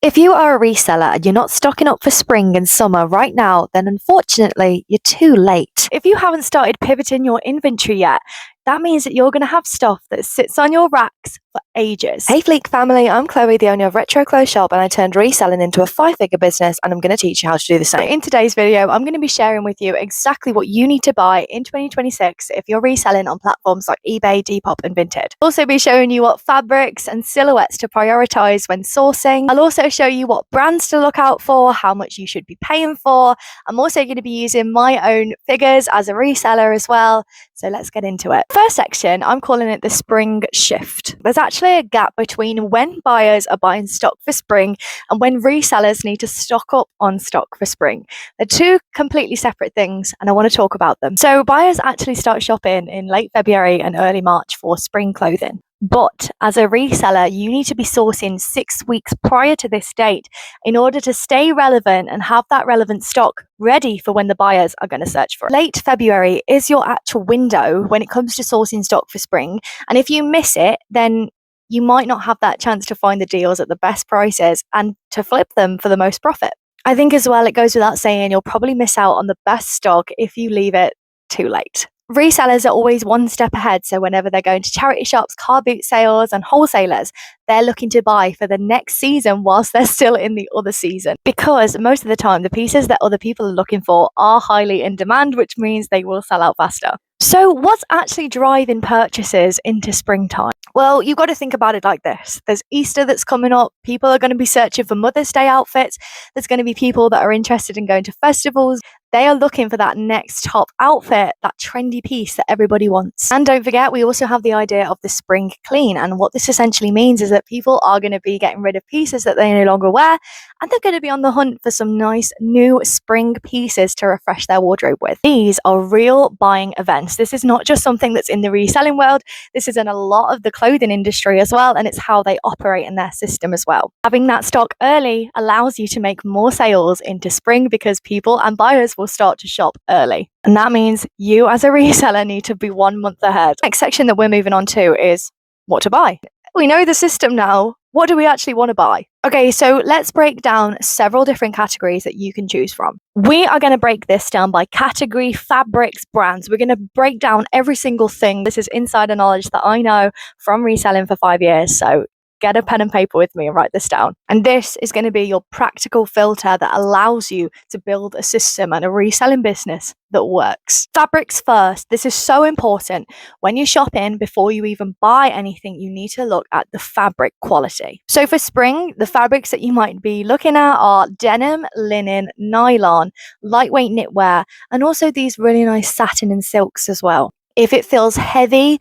If you are a reseller and you're not stocking up for spring and summer right now, then unfortunately, you're too late. If you haven't started pivoting your inventory yet, that means that you're going to have stuff that sits on your racks for ages. Hey Fleek family, I'm Chloe, the owner of Retro Clothes Shop, and I turned reselling into a 5-figure business, and I'm going to teach you how to do the same. In today's video, I'm going to be sharing with you exactly what you need to buy in 2026 if you're reselling on platforms like eBay, Depop, and Vinted. I'll also be showing you what fabrics and silhouettes to prioritize when sourcing. I'll also show you what brands to look out for, how much you should be paying for. I'm also going to be using my own figures as a reseller as well. So let's get into it. First section, I'm calling it the spring shift. There's actually a gap between when buyers are buying stock for spring and when resellers need to stock up on stock for spring. They're two completely separate things, and I want to talk about them. So buyers actually start shopping in late February and early March for spring clothing. But as a reseller, you need to be sourcing 6 weeks prior to this date in order to stay relevant and have that relevant stock ready for when the buyers are going to search for it. Late February is your actual window when it comes to sourcing stock for spring. And if you miss it, then you might not have that chance to find the deals at the best prices and to flip them for the most profit. I think as well, it goes without saying, you'll probably miss out on the best stock if you leave it too late. Resellers are always one step ahead, so whenever they're going to charity shops, car boot sales, and wholesalers, they're looking to buy for the next season whilst they're still in the other season. Because most of the time, the pieces that other people are looking for are highly in demand, which means they will sell out faster. So what's actually driving purchases into springtime? Well, you've got to think about it like this. There's Easter that's coming up. People are going to be searching for Mother's Day outfits. There's going to be people that are interested in going to festivals. They are looking for that next top outfit, that trendy piece that everybody wants. And don't forget, we also have the idea of the spring clean. And what this essentially means is that people are going to be getting rid of pieces that they no longer wear, and they're going to be on the hunt for some nice new spring pieces to refresh their wardrobe with. These are real buying events. This is not just something that's in the reselling world. This is in a lot of the clothing industry as well, and it's how they operate in their system as well. Having that stock early allows you to make more sales into spring because people and buyers will start to shop early. And that means you as a reseller need to be 1 month ahead. Next section that we're moving on to is what to buy. We know the system now. What do we actually want to buy? Okay, so let's break down several different categories that you can choose from. We are going to break this down by category, fabrics, brands. We're going to break down every single thing. This is insider knowledge that I know from reselling for 5 years. So get a pen and paper with me and write this down. And this is going to be your practical filter that allows you to build a system and a reselling business that works. Fabrics first. This is so important. When you shop in, before you even buy anything, you need to look at the fabric quality. So for spring, the fabrics that you might be looking at are denim, linen, nylon, lightweight knitwear, and also these really nice satin and silks as well. If it feels heavy,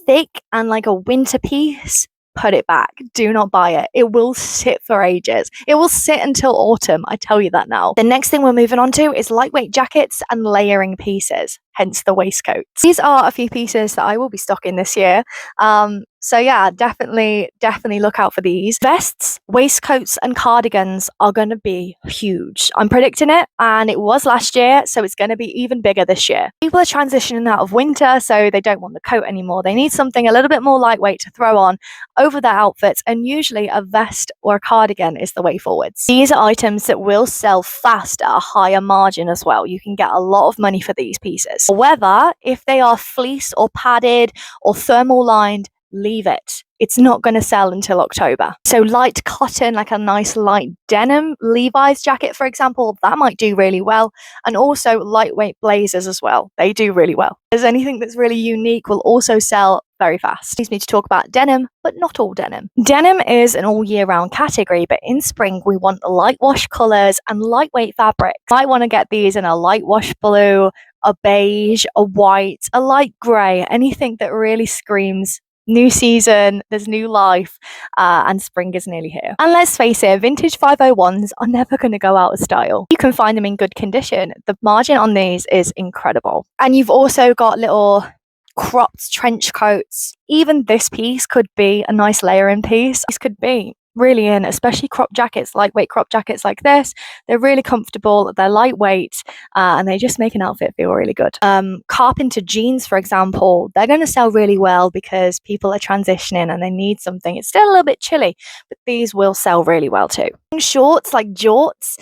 thick, and like a winter piece, put it back. Do not buy it. It will sit for ages. It will sit until autumn. I tell you that now. The next thing we're moving on to is lightweight jackets and layering pieces, hence the waistcoats. These are a few pieces that I will be stocking this year. So yeah, definitely look out for these. Vests, waistcoats, and cardigans are going to be huge. I'm predicting it, and it was last year, so it's going to be even bigger this year. People are transitioning out of winter, so they don't want the coat anymore. They need something a little bit more lightweight to throw on over their outfits, and usually a vest or a cardigan is the way forwards. These are items that will sell fast at a higher margin as well. You can get a lot of money for these pieces. However, if they are fleece or padded or thermal lined, leave it. It's not going to sell until October. So light cotton, like a nice light denim Levi's jacket, for example, that might do really well. And also lightweight blazers as well. They do really well. There's anything that's really unique will also sell very fast. Leads me to talk about denim, but not all denim. Denim is an all year round category, but in spring we want the light wash colors and lightweight fabric. Might want to get these in a light wash blue, a beige, a white, a light gray, anything that really screams new season, there's new life, and spring is nearly here. And let's face it, vintage 501s are never going to go out of style. You can find them in good condition. The margin on these is incredible. And you've also got little cropped trench coats. Even this piece could be a nice layering piece. This could be really in, especially crop jackets, lightweight crop jackets like this. They're really comfortable, they're lightweight, and they just make an outfit feel really good. Carpenter jeans, for example, they're going to sell really well because people are transitioning and they need something. It's still a little bit chilly, but these will sell really well too. Shorts like jorts,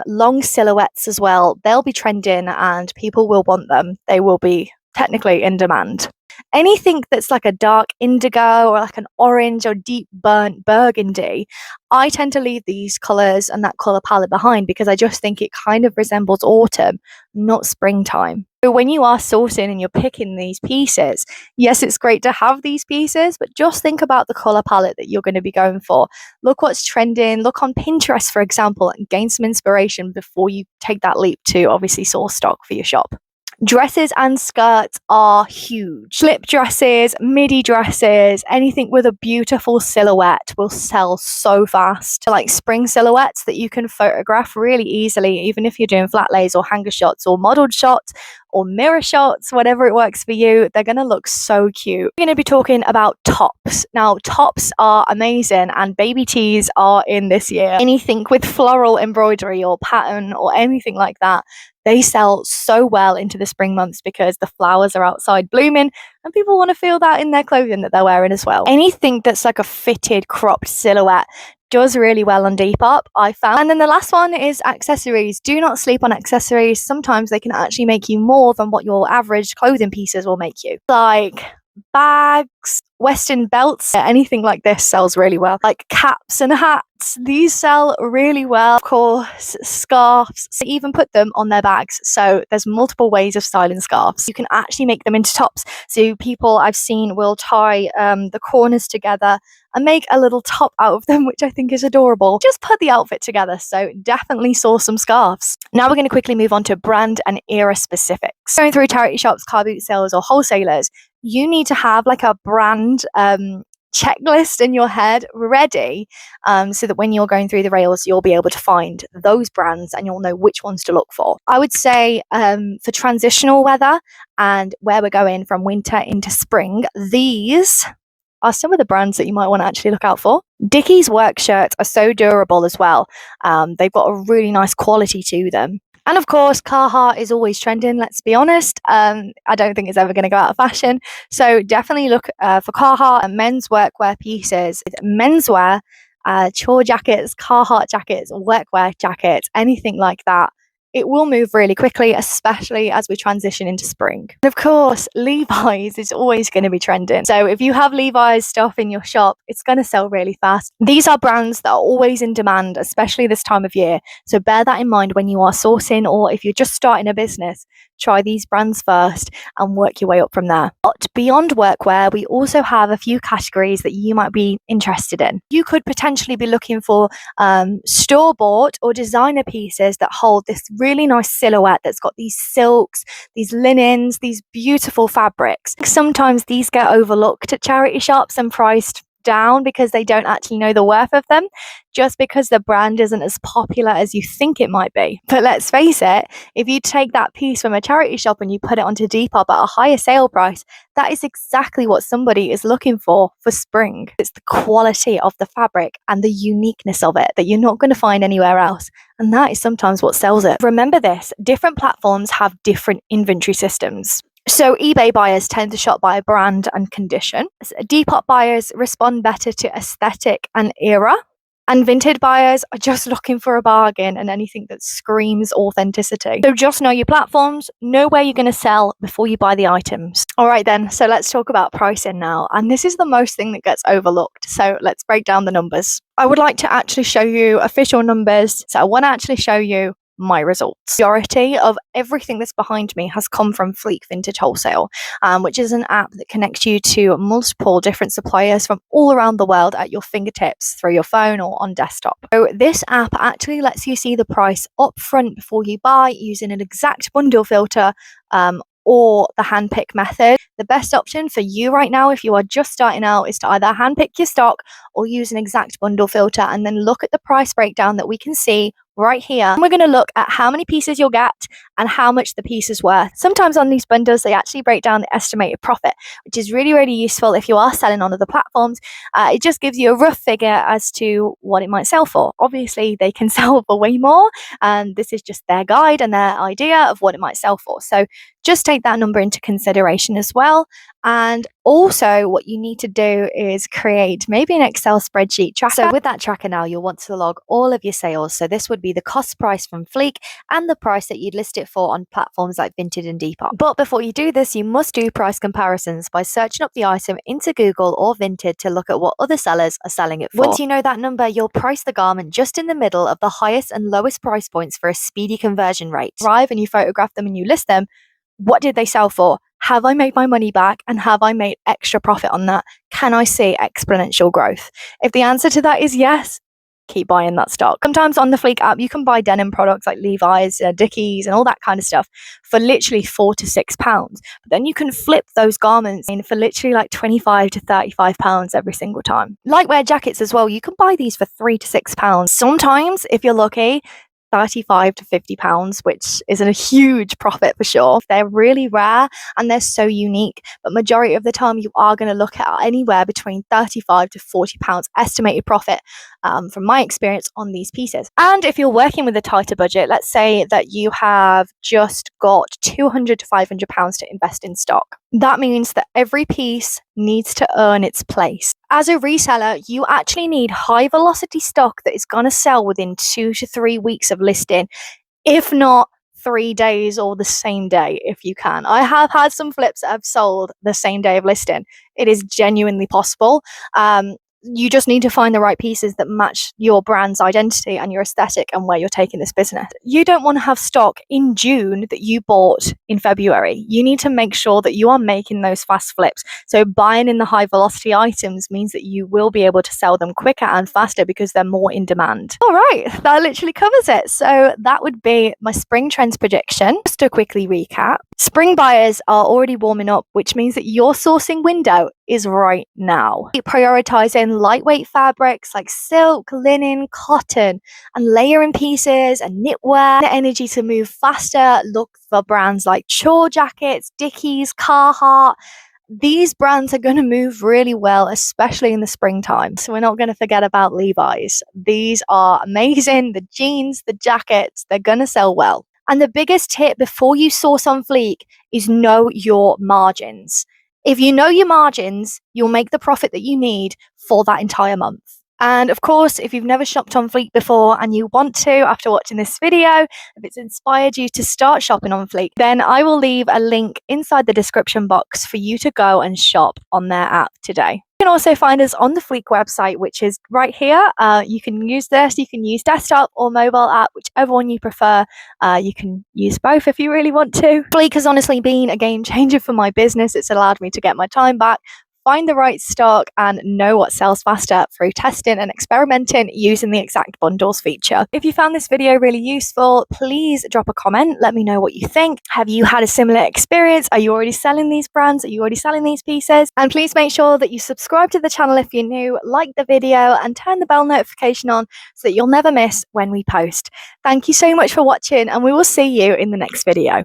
long silhouettes as well, they'll be trending and people will want them. They will be technically in demand. Anything that's like a dark indigo or like an orange or deep burnt burgundy, I tend to leave these colours and that colour palette behind because I just think it kind of resembles autumn, not springtime. So when you are sourcing and you're picking these pieces, yes, it's great to have these pieces, but just think about the colour palette that you're going to be going for. Look what's trending, look on Pinterest, for example, and gain some inspiration before you take that leap to obviously source stock for your shop. Dresses and skirts are huge. Slip dresses, midi dresses, anything with a beautiful silhouette will sell so fast. Like spring silhouettes that you can photograph really easily, even if you're doing flat lays or hanger shots or modeled shots or mirror shots, whatever it works for you, they're going to look so cute. We're going to be talking about tops. Now, tops are amazing and baby tees are in this year. Anything with floral embroidery or pattern or anything like that, they sell so well into the spring months because the flowers are outside blooming and people want to feel that in their clothing that they're wearing as well. Anything that's like a fitted cropped silhouette does really well on Depop, I found. And then the last one is accessories. Do not sleep on accessories. Sometimes they can actually make you more than what your average clothing pieces will make you. Like bags, Western belts, anything like this sells really well. Like caps and hats, these sell really well. Of course, scarves, so even put them on their bags. So there's multiple ways of styling scarves. You can actually make them into tops. So people I've seen will tie the corners together and make a little top out of them, which I think is adorable. Just put the outfit together. So definitely source some scarves. Now we're going to quickly move on to brand and era specifics. Going through charity shops, car boot sales, or wholesalers, you need to have like a brand checklist in your head ready, so that when you're going through the rails, you'll be able to find those brands and you'll know which ones to look for. I would say for transitional weather and where we're going from winter into spring, these are some of the brands that you might want to actually look out for. Dickies work shirts are so durable as well. They've got a really nice quality to them. And of course, Carhartt is always trending, let's be honest. I don't think it's ever going to go out of fashion. So definitely look for Carhartt and men's workwear pieces. Menswear, chore jackets, Carhartt jackets, workwear jackets, anything like that. It will move really quickly, especially as we transition into spring. And of course, Levi's is always going to be trending. So if you have Levi's stuff in your shop, it's going to sell really fast. These are brands that are always in demand, especially this time of year. So bear that in mind when you are sourcing, or if you're just starting a business, try these brands first and work your way up from there. But beyond workwear, we also have a few categories that you might be interested in. You could potentially be looking for store-bought or designer pieces that hold this really nice silhouette that's got these silks, these linens, these beautiful fabrics. Sometimes these get overlooked at charity shops and priced down because they don't actually know the worth of them, just because the brand isn't as popular as you think it might be. But let's face it, if you take that piece from a charity shop and you put it onto Depop at a higher sale price, that is exactly what somebody is looking for spring. It's the quality of the fabric and the uniqueness of it that you're not going to find anywhere else. And that is sometimes what sells it. Remember this, different platforms have different inventory systems. So eBay buyers tend to shop by brand and condition. Depop buyers respond better to aesthetic and era. And Vinted buyers are just looking for a bargain and anything that screams authenticity. So just know your platforms, know where you're going to sell before you buy the items. All right then, so let's talk about pricing now. And this is the most thing that gets overlooked. So let's break down the numbers. I would like to actually show you official numbers. So I want to actually show you my results. The majority of everything that's behind me has come from Fleek Vintage Wholesale, which is an app that connects you to multiple different suppliers from all around the world at your fingertips through your phone or on desktop. So this app actually lets you see the price up front before you buy using an exact bundle filter, or the handpick method. The best option for you right now, if you are just starting out, is to either handpick your stock or use an exact bundle filter and then look at the price breakdown that we can see right here. And we're going to look at how many pieces you'll get and how much the piece is worth. Sometimes on these bundles, they actually break down the estimated profit, which is really, really useful if you are selling on other platforms. It just gives you a rough figure as to what it might sell for. Obviously, they can sell for way more, and this is just their guide and their idea of what it might sell for. So just take that number into consideration as well. And also, what you need to do is create maybe an Excel spreadsheet tracker. So with that tracker now, you'll want to log all of your sales. So this would be the cost price from Fleek and the price that you'd list it for on platforms like Vinted and Depop. But before you do this, you must do price comparisons by searching up the item into Google or Vinted to look at what other sellers are selling it for. Once you know that number, you'll price the garment just in the middle of the highest and lowest price points for a speedy conversion rate. Arrive and you photograph them and you list them. What did they sell for? Have I made my money back and have I made extra profit on that? Can I see exponential growth? If the answer to that is yes, keep buying that stock. Sometimes on the Fleek app, you can buy denim products like Levi's, Dickies, and all that kind of stuff for literally £4 to £6. But then you can flip those garments in for literally like £25 to £35 every single time. Lightwear jackets as well, you can buy these for £3 to £6. Sometimes, if you're lucky, £35 to £50, which isn't a huge profit for sure. They're really rare and they're so unique, but majority of the time you are going to look at anywhere between £35 to £40 estimated profit from my experience on these pieces. And if you're working with a tighter budget, let's say that you have just got £200 to £500 to invest in stock. That means that every piece needs to earn its place. As a reseller, you actually need high velocity stock that is going to sell within 2 to 3 weeks of listing, if not 3 days or the same day if you can. I have had some flips that have sold the same day of listing. It is genuinely possible. You just need to find the right pieces that match your brand's identity and your aesthetic and where you're taking this business. You don't want to have stock in June that you bought in February. You need to make sure that you are making those fast flips. So buying in the high velocity items means that you will be able to sell them quicker and faster because they're more in demand. All right, that literally covers it. So that would be my spring trends prediction. Just to quickly recap, spring buyers are already warming up, which means that your sourcing window is right now. Prioritizing lightweight fabrics like silk, linen, cotton, and layering pieces and knitwear. The energy to move faster. Look for brands like Chore Jackets, Dickies, Carhartt. These brands are going to move really well, especially in the springtime. So we're not going to forget about Levi's. These are amazing. The jeans, the jackets, they're going to sell well. And the biggest tip before you source on Fleek is know your margins. If you know your margins, you'll make the profit that you need for that entire month. And of course, if you've never shopped on Fleek before and you want to after watching this video, if it's inspired you to start shopping on Fleek, then I will leave a link inside the description box for you to go and shop on their app today. You can also find us on the Fleek website, which is right here. You can use this, you can use desktop or mobile app, whichever one you prefer. You can use both if you really want to. Fleek has honestly been a game changer for my business. It's allowed me to get my time back, find the right stock, and know what sells faster through testing and experimenting using the exact bundles feature. If you found this video really useful, please drop a comment. Let me know what you think. Have you had a similar experience? Are you already selling these brands? Are you already selling these pieces? And please make sure that you subscribe to the channel if you're new, like the video, and turn the bell notification on so that you'll never miss when we post. Thank you so much for watching, and we will see you in the next video.